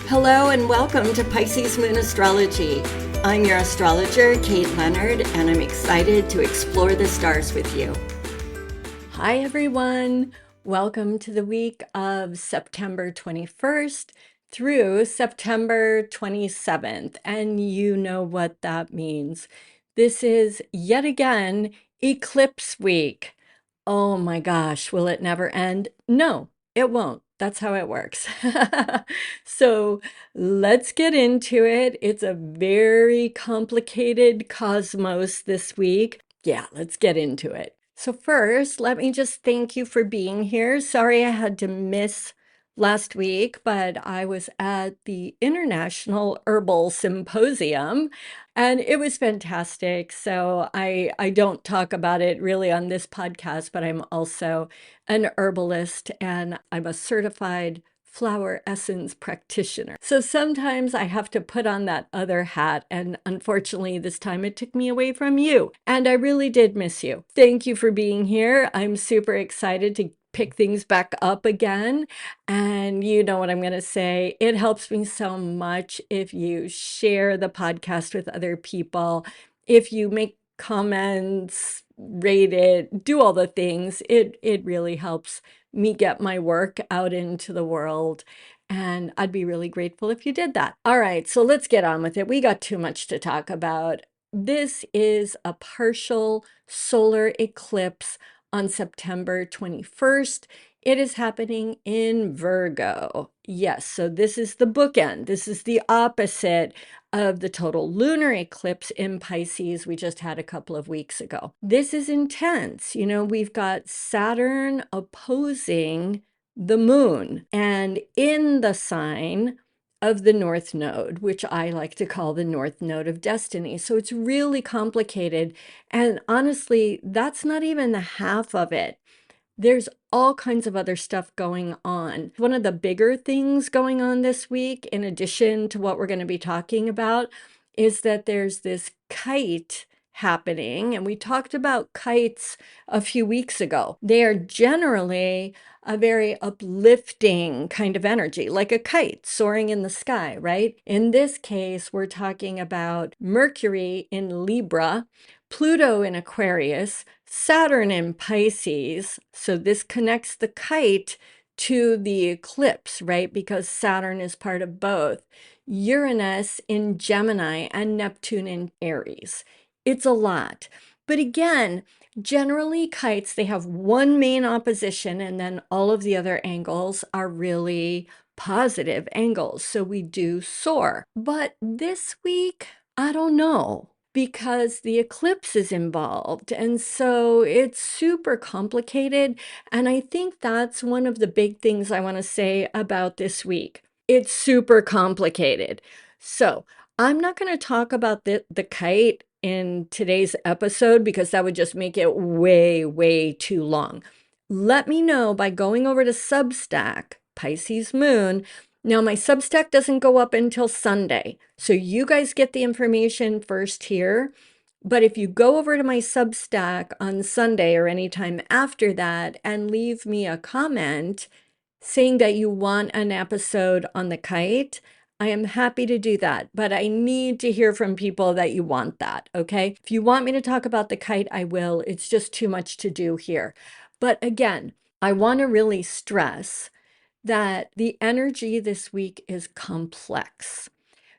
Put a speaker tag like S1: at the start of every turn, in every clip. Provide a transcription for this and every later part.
S1: Hello and welcome to Pisces Moon Astrology. I'm your astrologer, Kate Leonard, and I'm excited to explore the stars with you. Hi everyone. Welcome to the week of September 21st through September 27th. And you know what that means. This is yet again eclipse week. Oh my gosh, will it never end? No, it won't. That's how it works. So let's get into it. It's a very complicated cosmos this week. Yeah, let's get into it. So first, let me just thank you for being here. Sorry I had to miss last week, but I was at the International Herbal Symposium and it was fantastic. So I don't talk about it really on this podcast, but I'm also an herbalist and I'm a certified flower essence practitioner. So sometimes I have to put on that other hat, and unfortunately this time it took me away from you, and I really did miss you. Thank you for being here. I'm super excited to pick things back up again, and you know what I'm going to say. It helps me so much if you share the podcast with other people, if you make comments, rate it, do all the things. It really helps me get my work out into the world. And I'd be really grateful if you did that. All right, so let's get on with it. We got too much to talk about. This is a partial solar eclipse on September 21st. It is happening in Virgo. Yes, so this is the bookend. This is the opposite of the total lunar eclipse in Pisces we just had a couple of weeks ago. This is intense. You know, we've got Saturn opposing the moon and in the sign of the North Node, which I like to call the North Node of Destiny. So it's really complicated. And honestly, that's not even the half of it. There's all kinds of other stuff going on. One of the bigger things going on this week, in addition to what we're going to be talking about, is that there's this kite happening. And we talked about kites a few weeks ago. They are generally a very uplifting kind of energy, like a kite soaring in the sky, right? In this case, we're talking about Mercury in Libra, Pluto in Aquarius, Saturn in Pisces. So this connects the kite to the eclipse, right? Because Saturn is part of both. Uranus in Gemini and Neptune in Aries. It's a lot. But again, generally kites, they have one main opposition and then all of the other angles are really positive angles. So we do soar. But this week, I don't know, because the eclipse is involved. And so it's super complicated. And I think that's one of the big things I want to say about this week. It's super complicated. So I'm not going to talk about the kite in today's episode because that would just make it way, way too long. Let me know by going over to Substack, Pisces Moon. Now, my Substack doesn't go up until Sunday, so you guys get the information first here. But if you go over to my Substack on Sunday or anytime after that and leave me a comment saying that you want an episode on the kite, I am happy to do that. But I need to hear from people that you want that, okay? If you want me to talk about the kite, I will. It's just too much to do here. But again, I want to really stress that the energy this week is complex.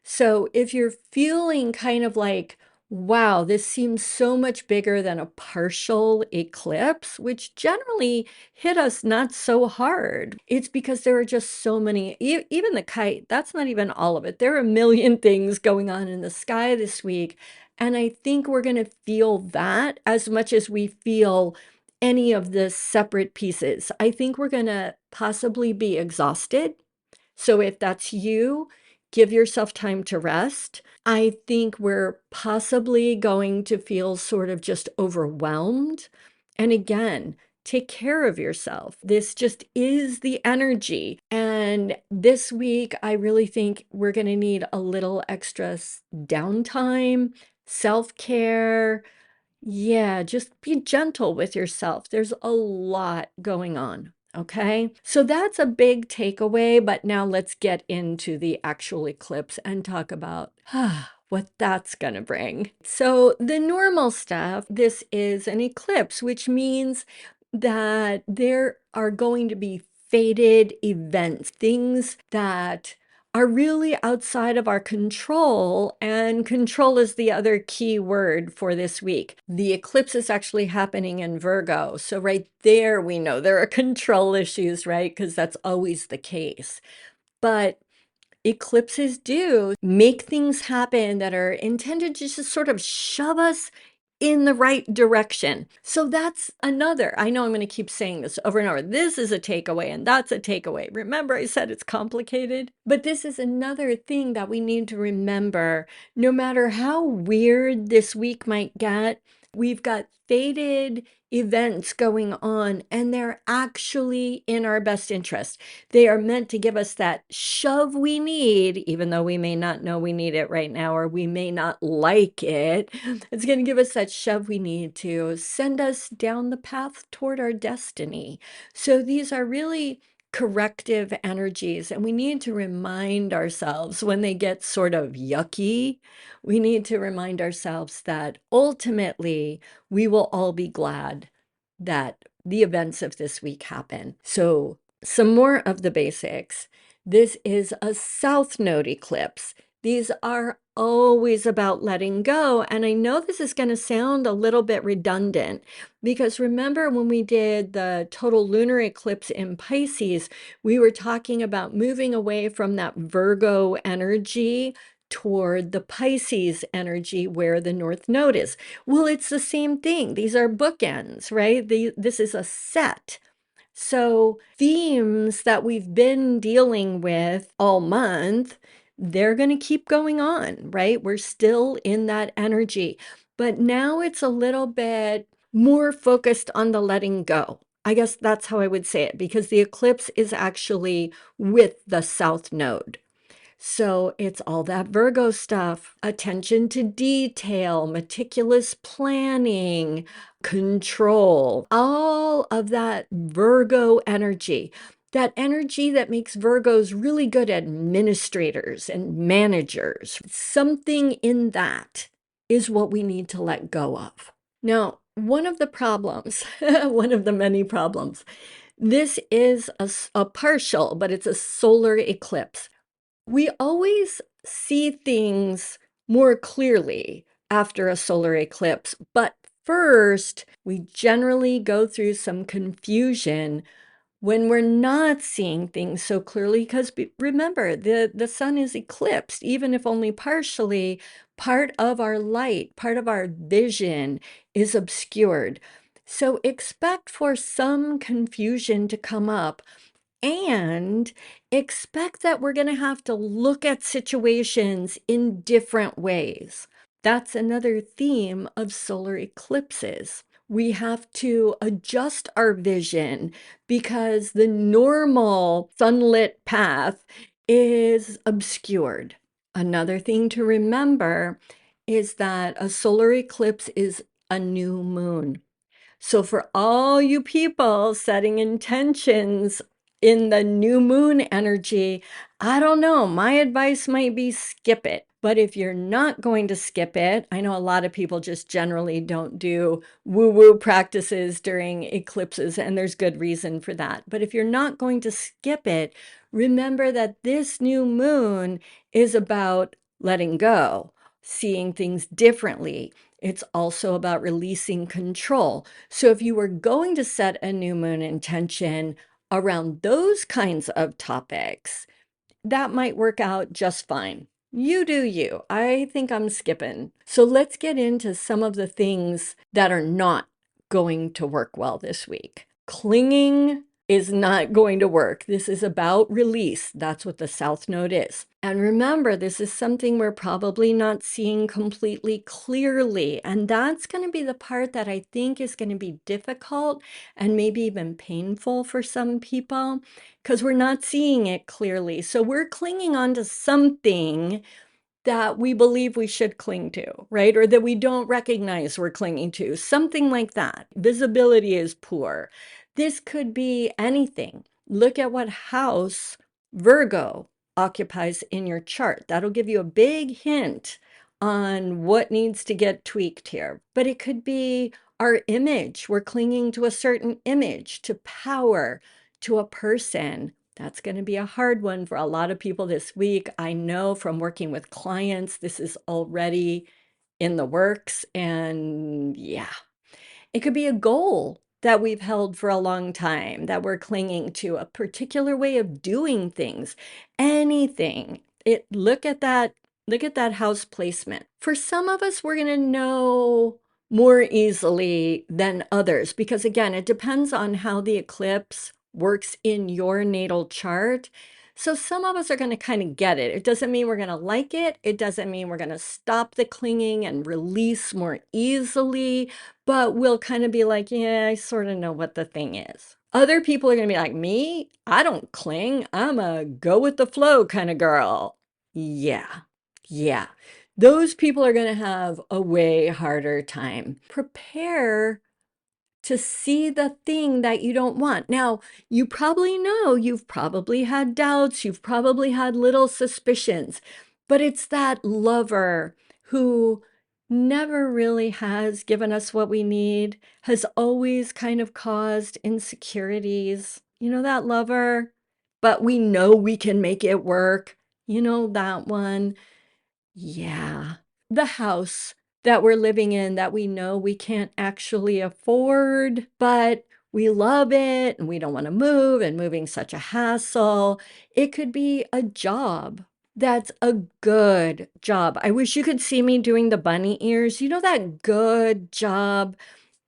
S1: So if you're feeling kind of like, wow, this seems so much bigger than a partial eclipse, which generally hit us not so hard, it's because there are just so many, even the kite, that's not even all of it. There are a million things going on in the sky this week. And I think we're going to feel that as much as we feel any of the separate pieces. I think we're going to possibly be exhausted. So if that's you, give yourself time to rest. I think we're possibly going to feel sort of just overwhelmed. And again, take care of yourself. This just is the energy. And this week, I really think we're going to need a little extra downtime, self-care. Yeah, just be gentle with yourself. There's a lot going on. Okay, so that's a big takeaway, but now let's get into the actual eclipse and talk about what that's going to bring. So, the normal stuff, this is an eclipse, which means that there are going to be fated events, things that are really outside of our control, and control is the other key word for this week. The eclipse is actually happening in Virgo, so right there we know there are control issues, right? Because that's always the case. But eclipses do make things happen that are intended to just sort of shove us in the right direction. So that's another. I know I'm going to keep saying this over and over. This is a takeaway and that's a takeaway. Remember, I said it's complicated, but this is another thing that we need to remember. No matter how weird this week might get, we've got fated events going on, and they're actually in our best interest. They are meant to give us that shove we need, even though we may not know we need it right now, or we may not like it. It's going to give us that shove we need to send us down the path toward our destiny. So these are really corrective energies, and we need to remind ourselves when they get sort of yucky, we need to remind ourselves that ultimately we will all be glad that the events of this week happen. So some more of the basics. This is a south node eclipse. These are always about letting go. And I know this is going to sound a little bit redundant because remember when we did the total lunar eclipse in Pisces, we were talking about moving away from that Virgo energy toward the Pisces energy where the North Node is. Well, it's the same thing. These are bookends, right? This is a set. So themes that we've been dealing with all month, they're going to keep going on, right? We're still in that energy. But now it's a little bit more focused on the letting go. I guess that's how I would say it, because the eclipse is actually with the South Node. So it's all that Virgo stuff, attention to detail, meticulous planning, control, all of that Virgo energy. That energy that makes Virgos really good administrators and managers. Something in that is what we need to let go of. Now, one of the problems, one of the many problems, this is a partial, but it's a solar eclipse. We always see things more clearly after a solar eclipse, but first, we generally go through some confusion when we're not seeing things so clearly because remember, the sun is eclipsed, even if only partially. Part of our light, part of our vision is obscured. So expect for some confusion to come up and expect that we're going to have to look at situations in different ways. That's another theme of solar eclipses. We have to adjust our vision because the normal sunlit path is obscured. Another thing to remember is that a solar eclipse is a new moon. So, for all you people setting intentions in the new moon energy, I don't know, my advice might be skip it. But if you're not going to skip it, I know a lot of people just generally don't do woo woo practices during eclipses, and there's good reason for that. But if you're not going to skip it, remember that this new moon is about letting go, seeing things differently. It's also about releasing control. So if you were going to set a new moon intention around those kinds of topics, that might work out just fine. You do you. I think I'm skipping. So let's get into some of the things that are not going to work well this week. Clinging is not going to work. This is about release. That's what the South Node is. And remember, this is something we're probably not seeing completely clearly. And that's going to be the part that I think is going to be difficult and maybe even painful for some people because we're not seeing it clearly. So we're clinging on to something that we believe we should cling to, right? Or that we don't recognize we're clinging to, something like that. Visibility is poor. This could be anything. Look at what house Virgo occupies in your chart. That'll give you a big hint on what needs to get tweaked here. But it could be our image. We're clinging to a certain image, to power, to a person. That's going to be a hard one for a lot of people this week. I know from working with clients, this is already in the works. And yeah, it could be a goal that we've held for a long time, that we're clinging to, a particular way of doing things, anything. Look at that house placement. For some of us, we're going to know more easily than others because again, it depends on how the eclipse works in your natal chart. So some of us are going to kind of get it. It doesn't mean we're going to like it. It doesn't mean we're going to stop the clinging and release more easily, but we'll kind of be like, yeah, I sort of know what the thing is. Other people are going to be like, me, I don't cling. I'm a go with the flow kind of girl. Yeah, yeah. Those people are going to have a way harder time. Prepare to see the thing that you don't want. Now, you probably know you've probably had doubts, you've probably had little suspicions, but it's that lover who never really has given us what we need, has always kind of caused insecurities. You know, that lover, but we know we can make it work. You know, that one. Yeah. The house that we're living in that we know we can't actually afford, but we love it and we don't want to move, and moving's such a hassle. It could be a job that's a good job. I wish you could see me doing the bunny ears. You know, that good job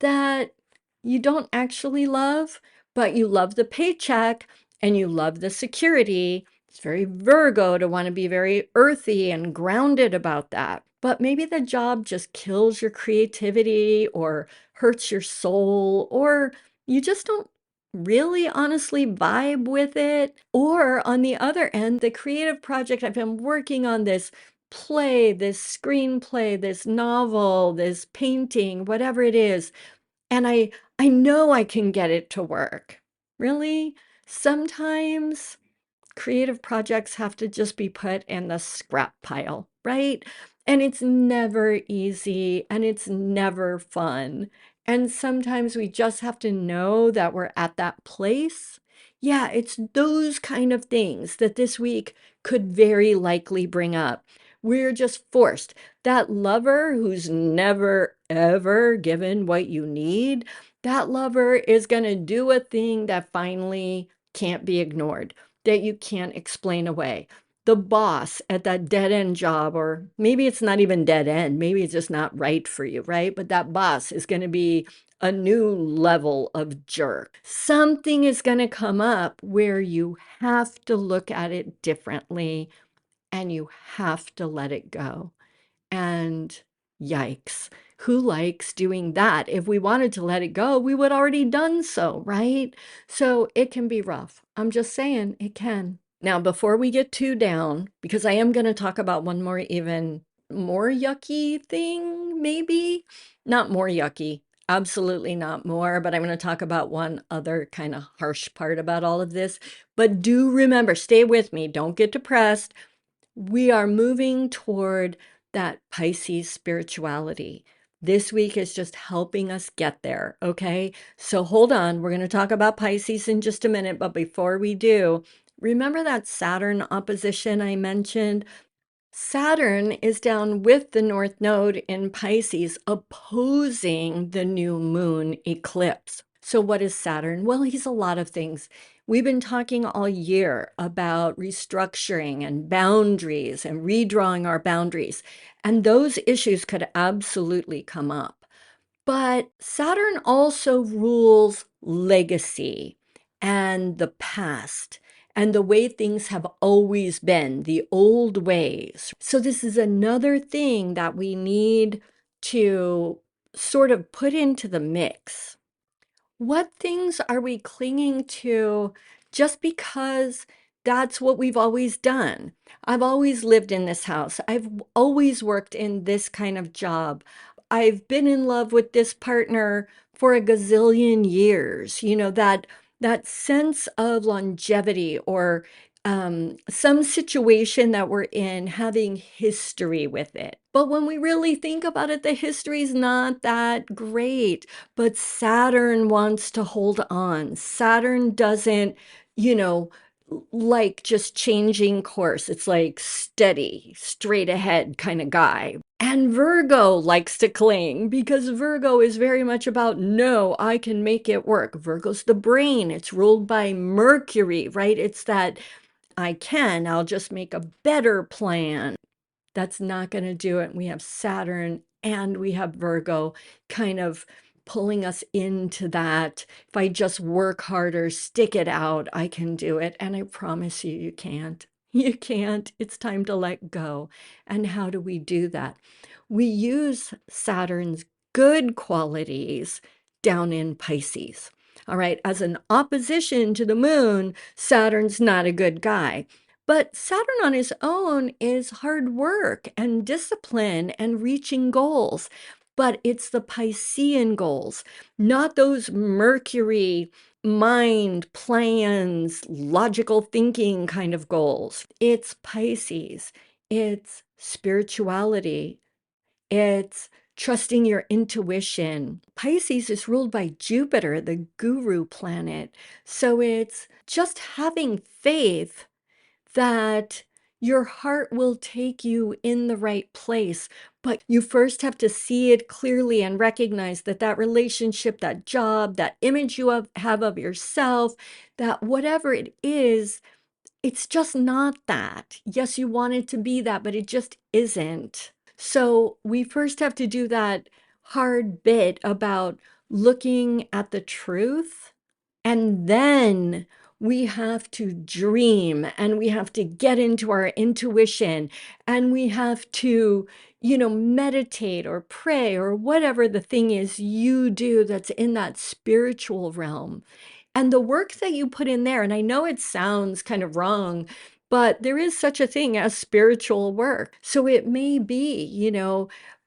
S1: that you don't actually love, but you love the paycheck and you love the security. It's very Virgo to want to be very earthy and grounded about that. But maybe the job just kills your creativity or hurts your soul, or you just don't really honestly vibe with it. Or on the other end, the creative project, I've been working on this play, this screenplay, this novel, this painting, whatever it is, and I know I can get it to work. Really? Sometimes creative projects have to just be put in the scrap pile, right? And it's never easy and it's never fun. And sometimes we just have to know that we're at that place. Yeah, it's those kind of things that this week could very likely bring up. We're just forced. That lover who's never, ever given what you need, that lover is going to do a thing that finally can't be ignored, that you can't explain away. The boss at that dead end job, or maybe it's not even dead end, maybe it's just not right for you, right? But that boss is going to be a new level of jerk. Something is going to come up where you have to look at it differently and you have to let it go. And yikes, who likes doing that? If we wanted to let it go, we would already done so, right? So it can be rough. I'm just saying it can. Now, before we get too down, because I am going to talk about one more even more yucky thing, maybe not more yucky. Absolutely not more, but I'm going to talk about one other kind of harsh part about all of this. But do remember, stay with me. Don't get depressed. We are moving toward that Pisces spirituality. This week is just helping us get there, okay? So hold on, we're going to talk about Pisces in just a minute, but before we do, remember that Saturn opposition I mentioned? Saturn is down with the North Node in Pisces, opposing the new moon eclipse. So, what is Saturn? Well, he's a lot of things. We've been talking all year about restructuring and boundaries and redrawing our boundaries, and those issues could absolutely come up. But Saturn also rules legacy and the past and the way things have always been, the old ways. So, this is another thing that we need to sort of put into the mix. What things are we clinging to just because that's what we've always done? I've always lived in this house. I've always worked in this kind of job. I've been in love with this partner for a gazillion years. That sense of longevity, or some situation that we're in having history with it. But when we really think about it, the history's not that great. But Saturn wants to hold on. Saturn doesn't, you know, like just changing course. It's like steady, straight ahead kind of guy. And Virgo likes to cling because Virgo is very much about, no, I can make it work. Virgo's the brain. It's ruled by Mercury, right? It's that I'll just make a better plan. That's not going to do it. We have Saturn and we have Virgo kind of pulling us into that. If I just work harder, stick it out, I can do it. And I promise you, you can't. You can't. It's time to let go. And how do we do that? We use Saturn's good qualities down in Pisces. All right. As an opposition to the moon, Saturn's not a good guy. But Saturn on his own is hard work and discipline and reaching goals. But it's the Piscean goals, not those Mercury mind, plans, logical thinking kind of goals. It's Pisces. It's spirituality. It's trusting your intuition. Pisces is ruled by Jupiter, the guru planet. So it's just having faith that your heart will take you in the right place. But you first have to see it clearly and recognize that that relationship, that job, that image you have of yourself, that whatever it is, it's just not that. Yes, you want it to be that, but it just isn't. So we first have to do that hard bit about looking at the truth, and then we have to dream and we have to get into our intuition and we have to, meditate or pray or whatever the thing is you do that's in that spiritual realm. And the work that you put in there, and I know it sounds kind of wrong, but there is such a thing as spiritual work. So it may be,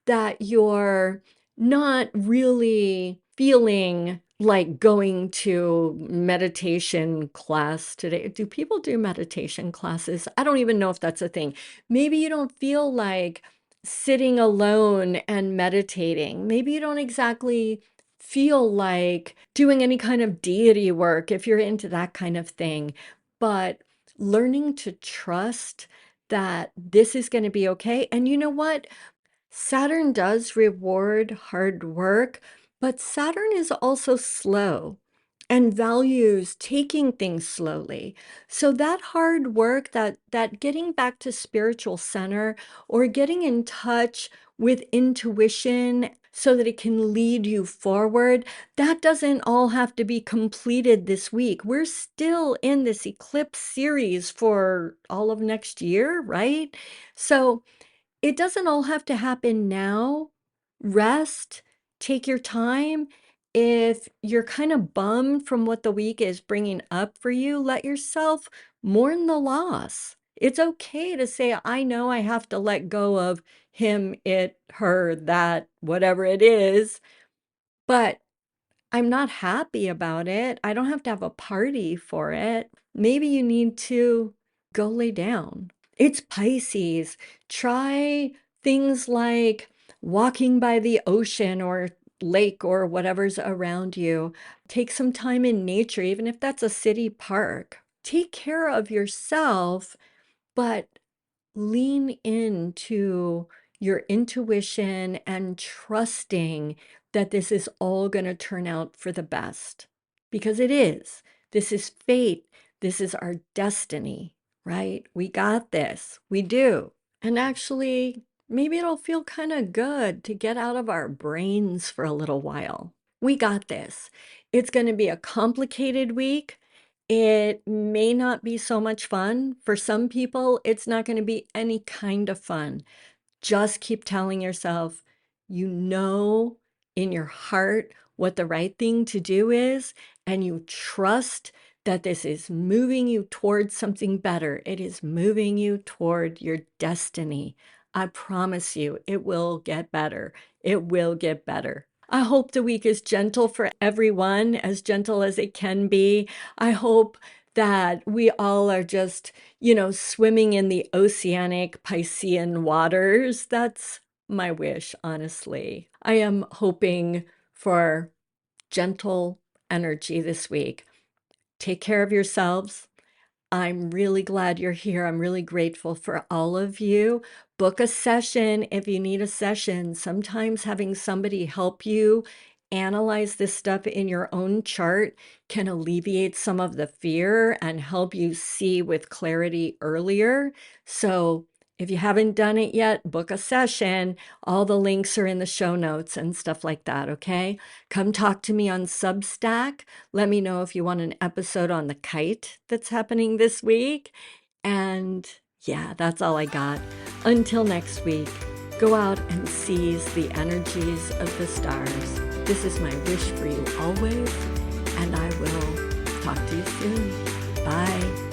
S1: that you're not really feeling like going to meditation class today. Do people do meditation classes? I don't even know if that's a thing. Maybe you don't feel like sitting alone and meditating. Maybe you don't exactly feel like doing any kind of deity work if you're into that kind of thing. But learning to trust that this is going to be okay. And you know what? Saturn does reward hard work, but Saturn is also slow and values taking things slowly. So that hard work, that getting back to spiritual center or getting in touch with intuition so that it can lead you forward, that doesn't all have to be completed this week. We're still in this eclipse series for all of next year, right? So it doesn't all have to happen now. Rest, take your time. If you're kind of bummed from what the week is bringing up for you, let yourself mourn the loss. It's okay to say, I know I have to let go of him, it, her, that, whatever it is, but I'm not happy about it. I don't have to have a party for it. Maybe you need to go lay down. It's Pisces. Try things like walking by the ocean or lake or whatever's around you. Take some time in nature, even if that's a city park. Take care of yourself, but lean into your intuition and trusting that this is all going to turn out for the best. Because it is. This is fate. This is our destiny, right? We got this. We do. And actually, maybe it'll feel kind of good to get out of our brains for a little while. We got this. It's going to be a complicated week. It may not be so much fun. For some people, it's not going to be any kind of fun. Just keep telling yourself, you know in your heart what the right thing to do is, and you trust that this is moving you towards something better. It is moving you toward your destiny. I promise you, it will get better. It will get better. I hope the week is gentle for everyone, as gentle as it can be. I hope that we all are just, swimming in the oceanic Piscean waters. That's my wish, honestly. I am hoping for gentle energy this week. Take care of yourselves. I'm really glad you're here. I'm really grateful for all of you. Book a session if you need a session. Sometimes having somebody help you analyze this stuff in your own chart can alleviate some of the fear and help you see with clarity earlier. So if you haven't done it yet, book a session. All the links are in the show notes and stuff like that, okay? Come talk to me on Substack. Let me know if you want an episode on the kite that's happening this week. And yeah, that's all I got. Until next week, go out and seize the energies of the stars. This is my wish for you always, and I will talk to you soon. Bye.